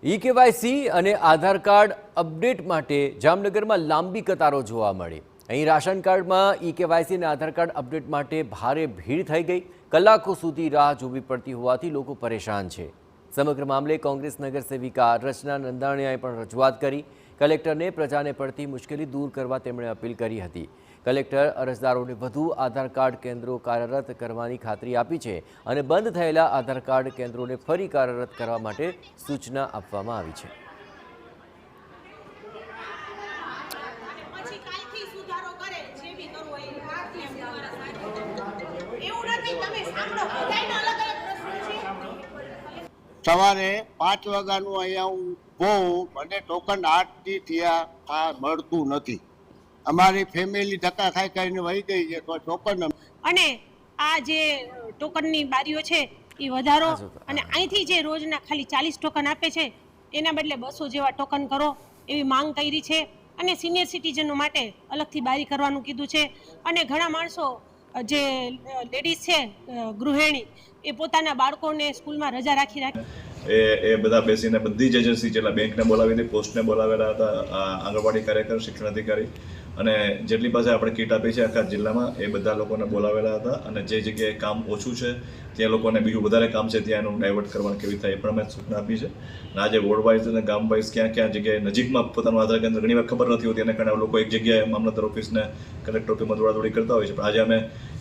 ઈ-કેવાયસી અને આધાર card update માટે જામનગરમાં લાંબી કતારો જોવા મળી। અહીં રાશન કાર્ડમાં ઈ-કેવાયસી અને આધાર કાર્ડ અપડેટ માટે ભારે ભીડ થઈ ગઈ। કલાકો સુધી રાહ જોવી પડતી હોવાથી લોકો પરેશાન છે। સમગ્ર મામલે કોંગ્રેસ નગરસેવિકા રચના નંદાણીયાએ પણ રજૂઆત કરી। કલેક્ટરને પ્રજાને પડતી મુશ્કેલી દૂર કરવા તેમણે અપીલ કરી હતી। કલેક્ટર અરજદારોને વધુ આધાર કાર્ડ કેન્દ્રો કાર્યરત કરવાની ખાતરી આપી છે અને બંધ થયેલા આધાર કાર્ડ કેન્દ્રોને ફરી કાર્યરત કરવા માટે સૂચના આપવામાં આવી છે। સવારે 5 વાગ્યાનું અહીંયા હું ઊભો મને ટોકન 8 દી થયા મળતું નથી। અમારી ફેમિલી ધક્કા ખાઈ ખાઈને વહી ગઈ છે તો ટોકન અને આ જે ટોકનની બારીઓ છે એ વધારો અને અહીંથી જે રોજના ખાલી 40 ટોકન આપે છે એના બદલે 200 જેવા ટોકન કરો એવી માંગ કરી છે। અને સિનિયર સિટીઝનો માટે અલગથી બારી કરવાનું કીધું છે। અને ઘણા માણસો જે લેડીઝ છે ગૃહિણી એ પોતાના બાળકોને સ્કૂલમાં રજા રાખી એ બધા બેસીને બધી જ એજન્સી જેટલા બેંકને બોલાવીને પોસ્ટને બોલાવેલા હતા, આંગણવાડી કાર્યકર, શિક્ષણ અધિકારી અને જેટલી પાસે આપણે કીટ આપી છે આખા જિલ્લામાં એ બધા લોકોને બોલાવેલા હતા। અને જે જગ્યાએ કામ ઓછું છે ત્યાં લોકોને બીજું વધારે કામ છે ત્યાં એનું ડાયવર્ટ કરવાનું કેવી થાય એ પણ અમે સૂચના આપી છે। અને આજે વોર્ડ વાઇઝ અને ગામ વાઇઝ ક્યાં ક્યાં જગ્યાએ નજીકમાં પોતાનું આધાર કેન્દ્ર ઘણી વાર ખબર નથી હોતી એને કારણે લોકો એક જગ્યાએ મામલતદાર ઓફિસને કલેક્ટર ઓફિસમાં દોડાદોડી કરતા હોય છે। પણ આજે અમે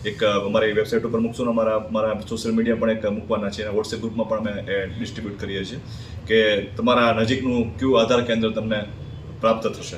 એક અમારી વેબસાઇટ ઉપર મૂકશું ને મારા સોશિયલ મીડિયા પણ એક મૂકવાના છે અને વોટ્સએપ ગ્રુપમાં પણ અમે ડિસ્ટ્રીબ્યુટ કરીએ છીએ કે તમારા નજીકનું કયું આધાર કેન્દ્ર તમને પ્રાપ્ત થશે।